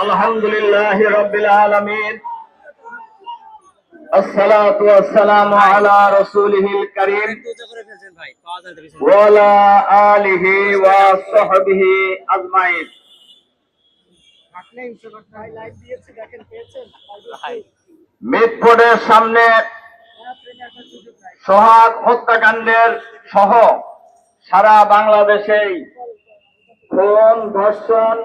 আলহামদুলিল্লাহি রাব্বিল আলামিন আসসালাতু ওয়াসসালামু আলা রাসূলিহিল কারীম ওয়া আলা আলিহি ওয়া সাহবিহি আজমাইন। মিটফোর্ডের সামনে সোহাগ হত্যাকাণ্ডের সহ সারা বাংলাদেশেই খুন, ধর্ষণ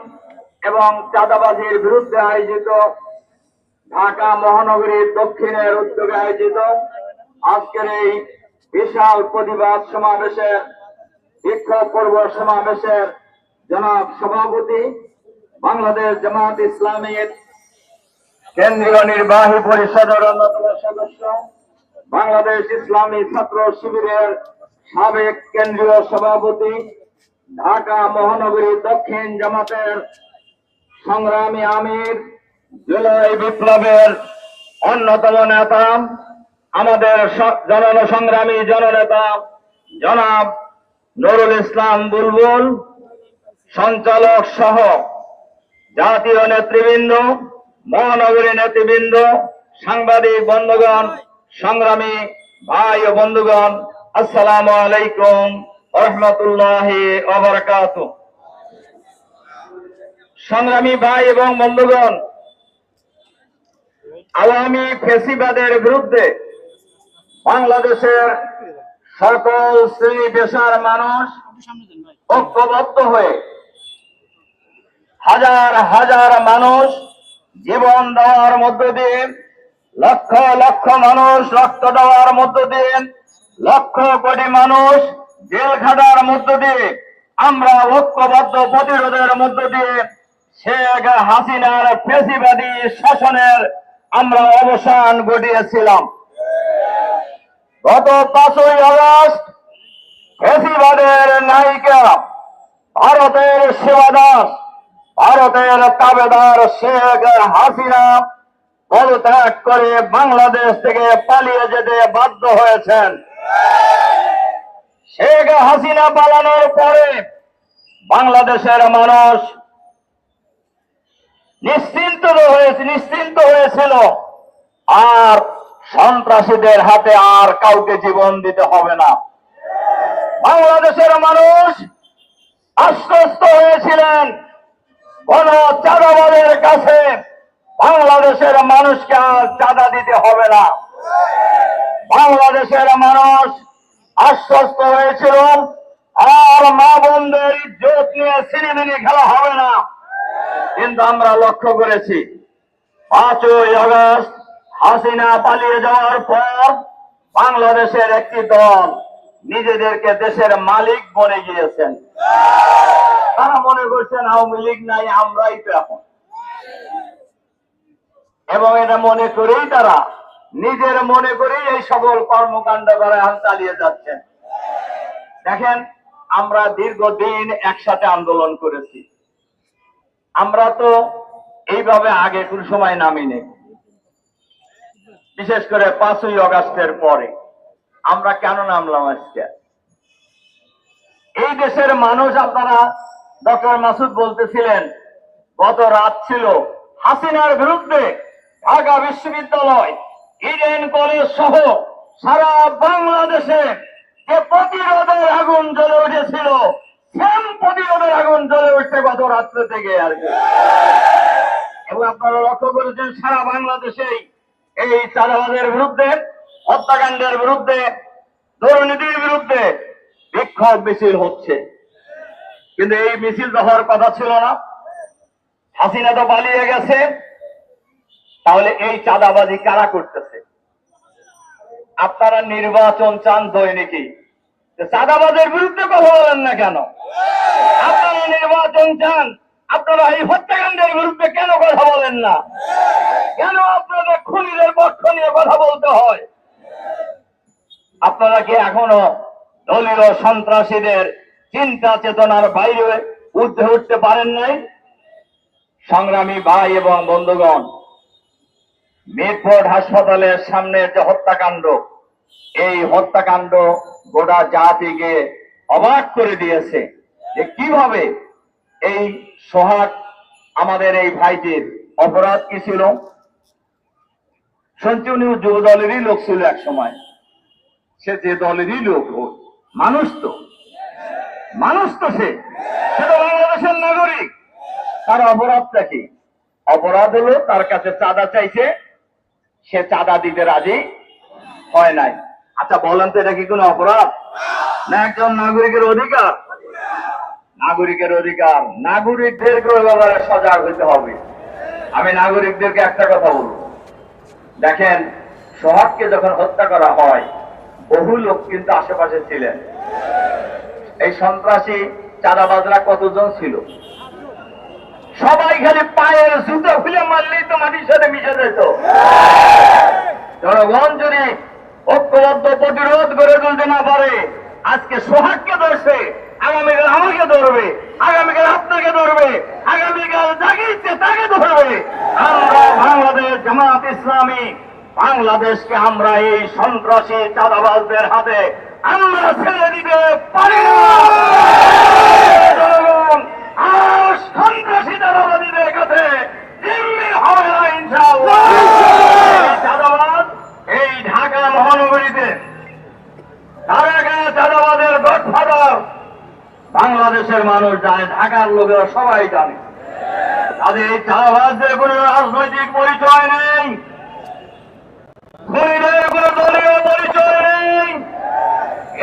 এবং চাঁদাবাজির বিরুদ্ধে আয়োজিত ঢাকা মহানগরীর দক্ষিণের উদ্যোগে আয়োজিত আজকের এই বিশাল প্রতিবাদ সমাবেশের বিক্ষোভ পর্ব সমাবেশের জনাব সভাপতি, বাংলাদেশ জামাত ইসলামীর কেন্দ্রীয় নির্বাহী পরিষদের অন্যতম সদস্য, বাংলাদেশ ইসলামী ছাত্র শিবিরের সাবেক কেন্দ্রীয় সভাপতি, ঢাকা মহানগরী দক্ষিণ জামাতের সংগ্রামী আমির, জুলাই বিপ্লবের অন্যতম নেতা, আমাদের জনসংগ্রামী জননেতা জনাব নুরুল ইসলাম বুলবুল, সঞ্চালক সহ জাতীয় নেতৃবৃন্দ, মহানগরী নেতৃবৃন্দ, সাংবাদিক বন্ধুগণ, সংগ্রামী ভাই ও বন্ধুগণ, আসসালামু আলাইকুম ওয়া রাহমাতুল্লাহি ওয়া বারাকাতুহু। সংগ্রামী ভাই এবং বন্ধুগণ, আওয়ামী ফ্যাসিবাদের বিরুদ্ধে বাংলাদেশের সকল শ্রেণী পেশার মানুষ ঐক্যবদ্ধ হয়ে হাজার হাজার মানুষ জীবন দেওয়ার মধ্য দিয়ে, লক্ষ লক্ষ মানুষ রক্ত দেওয়ার মধ্য দিয়ে, লক্ষ কোটি মানুষ জেল খাটার মধ্য দিয়ে, আমরা ঐক্যবদ্ধ প্রতিরোধের মধ্য দিয়ে শেখ হাসিনার ফ্যাসিবাদী শাসনের আমরা অবসান ঘটিয়েছিলাম। গত 5ই আগস্ট ফ্যাসিবাদের নায়িকা, ভারতের সেবাদাস, ভারতের তাবেদার শেখ হাসিনা পদত্যাগ করে বাংলাদেশ থেকে পালিয়ে যেতে বাধ্য হয়েছেন। শেখ হাসিনা পালানোর পরে বাংলাদেশের মানুষ নিশ্চিন্ত হয়েছিল, আর সন্ত্রাসীদের হাতে আর কাউকে জীবন দিতে হবে না। বাংলাদেশের মানুষ আশ্বস্ত হয়েছিলেন, কোন চাঁদাবাজের কাছে বাংলাদেশের মানুষকে আর চাঁদা দিতে হবে না। বাংলাদেশের মানুষ আশ্বস্ত হয়েছিল, আর মা বোনদের ইজ্জত নিয়ে ছিনিমিনি খেলা হবে না। কিন্তু আমরা লক্ষ্য করেছি 5ই আগস্ট হাসিনা পালিয়ে যাওয়ার পর বাংলাদেশের একটি দল নিজেদেরকে দেশের মালিক বনে গিয়েছেন। তারা মনে করছেন আওয়ামী লীগ নাই, আমরাই তো এখন। এবং এটা মনে করেই তারা নিজের মনে করেই এই সকল কর্মকাণ্ড করে চালিয়ে যাচ্ছেন। দেখেন, আমরা দীর্ঘদিন একসাথে আন্দোলন করেছি। আমরা তো এইভাবে আগে কোন সময় নামিনি, বিশেষ করে 5ই আগস্টের পরে। আমরা কেন নামলাম আজকে? এই দেশের মানুষ, আপনারা ডক্টর মাসুদ বলতেছিলেন, গত রাত ছিল হাসিনার বিরুদ্ধে ঢাকা বিশ্ববিদ্যালয়, ইডেন কলেজ সহ সারা বাংলাদেশে যে প্রতিরোধের আগুন জ্বলে উঠেছিল, সেম প্রতিরোধের আগুন জ্বলে উঠছে গত রাত্রে থেকে আর কি। এবং আপনারা লক্ষ্য করেছেন সারা বাংলাদেশেই এই চাঁদাবাজের বিরুদ্ধে, হত্যাকাণ্ডের বিরুদ্ধে, দুর্নীতির বিরুদ্ধে বিক্ষোভ মিছিল হচ্ছে। কিন্তু এই মিছিল তো হওয়ার কথা ছিল না। হাসিনা তো পালিয়ে গেছে, তাহলে এই চাঁদাবাজি কারা করতেছে? আপনারা নির্বাচন চান দৈনিকই, চাঁদাবাজের বিরুদ্ধে কথা বলেন না কেন? আপনারা নির্বাচন চান, আপনারা এই হত্যাকাণ্ডের বিরুদ্ধে কেন কথা বলেন না? কেন আপনাদের খুনিদের পক্ষ নিয়ে কথা বলতে হয়? আপনারা কি এখনো দলীয় সন্ত্রাসীদের চিন্তা চেতনার বাইরে উঠে উঠতে পারেন নাই? সংগ্রামী ভাই এবং বন্ধুগণ, মিটফোর্ড হাসপাতালের সামনে যে হত্যাকাণ্ড, এই হত্যাকাণ্ড গোটা জাতিকে অবাক করে দিয়েছে। যে কিভাবে এই সোহাগ আমাদের এই ভাইটির অপরাধ কি ছিল। শুনছি উনি যুব দলেরই লোক ছিল এক সময়, সে যে দলেরই লোক হোক, মানুষ তো সে তো বাংলাদেশের নাগরিক। তার অপরাধটা কি? অপরাধ হলো তার কাছে চাঁদা চাইছে, সে চাঁদা দিতে রাজি হয় নাই। আচ্ছা বলেন তো, এটা কি কোনো অপরাধ না একজন নাগরিকের অধিকার? নাগরিকের অধিকার, নাগরিকদেরকে ওই ব্যাপারে সজাগ হইতে হবে। আমি নাগরিকদেরকে একটা কথা বলবো, দেখেন সোহাগকে যখন হত্যা করা হয় বহু লোক কিন্তু আশেপাশে ছিলেন। এই সন্ত্রাসী চাঁদাবাজরা কতজন ছিল? সবাই খালি পায়ের জুতো খুলে মারলেই তো মাটির সাথে মিশে যেত। জনগণ যদি ঐক্যবদ্ধ প্রতিরোধ করে তুলতে না পারে, আজকে সোহাগকে ধরছে, আগামীকাল আমাকে ধরবে, আগামীকাল আপনাকে ধরবে, আগামীকাল যাকে ইচ্ছে তাকে ধরবে। আমরা বাংলাদেশ জামাত ইসলামী বাংলাদেশকে আমরা এই সন্ত্রাসী চাঁদাবাজদের হাতে আমরা ছেড়ে দিতে পারি না। আর সন্ত্রাসী চাঁদাবাদীদের কাছে জিম্মি হবে না ইনশাআল্লাহ। চাঁদাবাদ এই ঢাকা মহানগরীতে চাঁদাবাদের গডফাদার বাংলাদেশের মানুষ জানে, ঢাকার লোকেরা সবাই জানে। তাদের এই চাঁদাবাজদের কোন রাজনৈতিক পরিচয় নেই, খুনিদের কোন দলীয় পরিচয় নেই।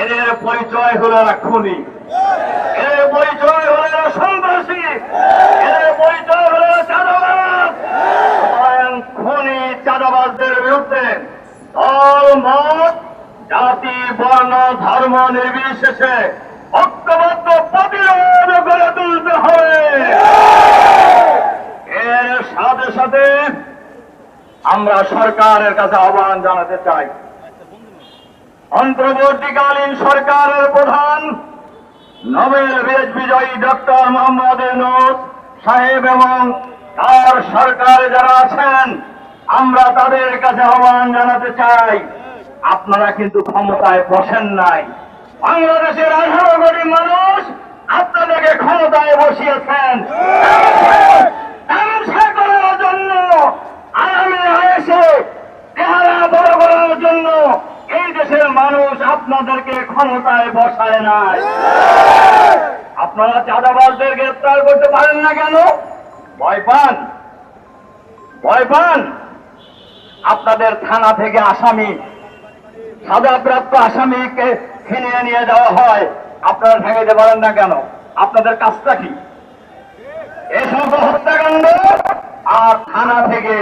এদের পরিচয় হলো এরা খুনি, এদের পরিচয় হলো এরা সন্ত্রাসী, এদের পরিচয় হলো এরা চাঁদাবাজ। খুনি চাঁদাবাজদের বিরুদ্ধে দল মত জাতি বর্ণ ধর্ম নির্বিশেষে ঐক্যবদ্ধ প্রতিরোধ করে তুলতে হবে। এর সাথে সাথে আমরা সরকারের কাছে আহ্বান জানাতে চাই, অন্তর্বর্তীকালীন সরকারের প্রধান নোবেল বিজয়ী ডক্টর মোহাম্মদ ইউনূস সাহেব এবং তার সরকারে যারা আছেন, আমরা তাদের কাছে আহ্বান জানাতে চাই, আপনারা কিন্তু ক্ষমতায় বসেন নাই। বাংলাদেশের 18 কোটি মানুষ আপনাদেরকে ক্ষমতায় বসিয়েছেন করার জন্য, আগামী আয়েসে চেহারা বড় করার জন্য। এই দেশের মানুষ আপনাদেরকে ক্ষমতায় বসায় নাই। আপনারা চাঁদাবাজদের গ্রেপ্তার করতে পারেন না কেন? ভয় পান, ভয় পান। আপনাদের থানা থেকে আসামি, সাজাপ্রাপ্ত আসামিকে ছিনিয়ে নিয়ে যাওয়া হয়, আপনারা ঠেকাইতে পারেন না কেন? আপনাদের কাজটা কি? এসব হত্যাকাণ্ড আর থানা থেকে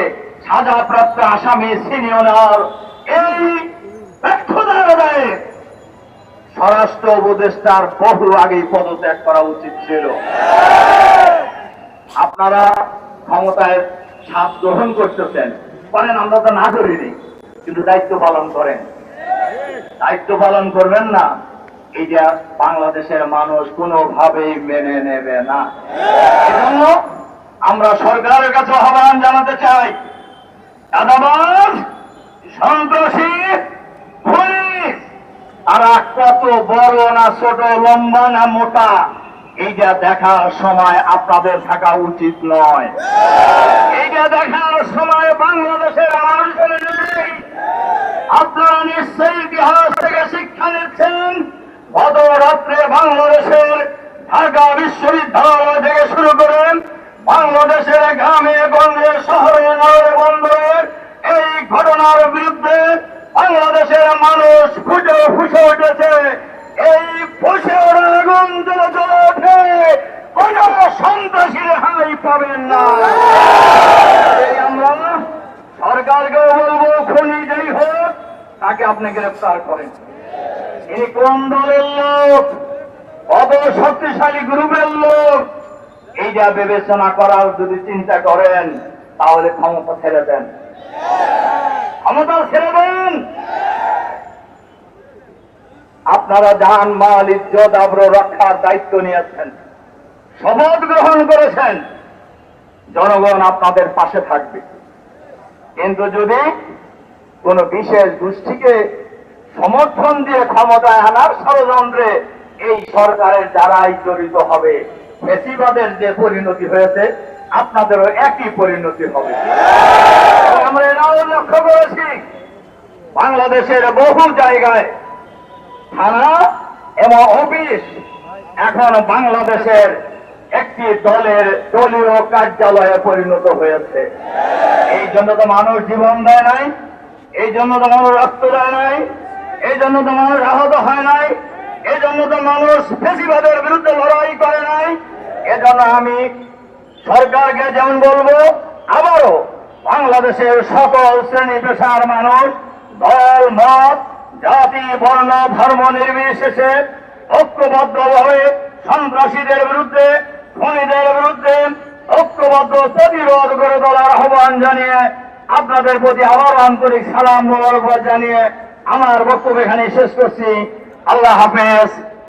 সাজাপ্রাপ্ত আসামি ছিনিয়ে নেওয়ার এই ব্যর্থতার দায়ে স্বরাষ্ট্র উপদেষ্টার বহু আগেই পদত্যাগ করা উচিত ছিল। আপনারা ক্ষমতায় স্বাদ গ্রহণ করতেছেন, করেন, আমরা তো না করিনি, কিন্তু দায়িত্ব পালন করেন। দায়িত্ব পালন করবেন না, এইটা বাংলাদেশের মানুষ কোনোভাবেই মেনে নেবে না। এজন্য আমরা সরকারের কাছে আহ্বান জানাতে চাই, চাঁদাবাজ, সন্ত্রাসী, খুনি, তারা কত বড় না ছোট, লম্বা না মোটা, এইটা দেখার সময় আপনাদের থাকা উচিত নয়। এইটা দেখার সময় বাংলাদেশের মানুষের নেই। আপনারা নিশ্চয়ই ইতিহাস থেকে শিক্ষা নিচ্ছেন। গত রাত্রে বাংলাদেশের ঢাকা বিশ্ববিদ্যালয় থেকে শুরু করে বাংলাদেশের গ্রামে গঞ্জে শহরে নগরে বন্দরে এই ঘটনার বিরুদ্ধে বাংলাদেশের মানুষ ফুটে ফুসে উঠেছে। এই ফুসে ওরা আগুন জ্বলে জ্বলে ওঠে, কোন সন্ত্রাসীর হাই পাবেন না। আমরা সরকারকেও বলবো, খুনি যেই হোক তাকে আপনি গ্রেফতার করেন। এই কোন দলের লোক, কত শক্তিশালী গ্রুপের লোক, এইটা বিবেচনা করার যদি চিন্তা করেন তাহলে ক্ষমতা ছেড়ে দেন, ক্ষমতা ছেড়ে দেন। আপনারা জান মাল ইজ্জত আবরু রক্ষার দায়িত্ব নিয়েছেন, শপথ গ্রহণ করেছেন, জনগণ আপনাদের পাশে থাকবে। কিন্তু যদি কোন বিশেষ গোষ্ঠীকে সমর্থন দিয়ে ক্ষমতায় আনার ষড়যন্ত্রে এই সরকারের দ্বারাই জড়িত হবে। ফেসিবাদের যে পরিণতি হয়েছে আপনাদেরও একই পরিণতি হবে। আমরা এটাও লক্ষ্য করেছি, বাংলাদেশের বহু জায়গায় থানা এবং অফিস এখন বাংলাদেশের একটি দলের দলীয় কার্যালয়ে পরিণত হয়েছে। এই জন্য তো মানুষ জীবন দেয় নাই, এই জন্য তো মানুষ রক্ত দেয় নাই, এই জন্য তো মানুষ আহত হয় নাই, এই জন্য তো মানুষ ফেসিবাদের বিরুদ্ধে লড়াই করে নাই। এজন্য আমি সরকারকে যেমন বলবো, আবারও বাংলাদেশের সকল শ্রেণী পেশার মানুষ, দল মত জাতি বর্ণ ধর্ম নির্বিশেষে ঐক্যবদ্ধভাবে সন্ত্রাসীদের বিরুদ্ধে, খুনিদের বিরুদ্ধে ঐক্যবদ্ধ প্রতিরোধ করে তোলার আহ্বান জানিয়ে আপনাদের প্রতি আবার আন্তরিক সালাম মোবারকবাদ জানিয়ে আমার বক্তব্য এখানে শেষ করছি। আল্লাহ হাফেজ।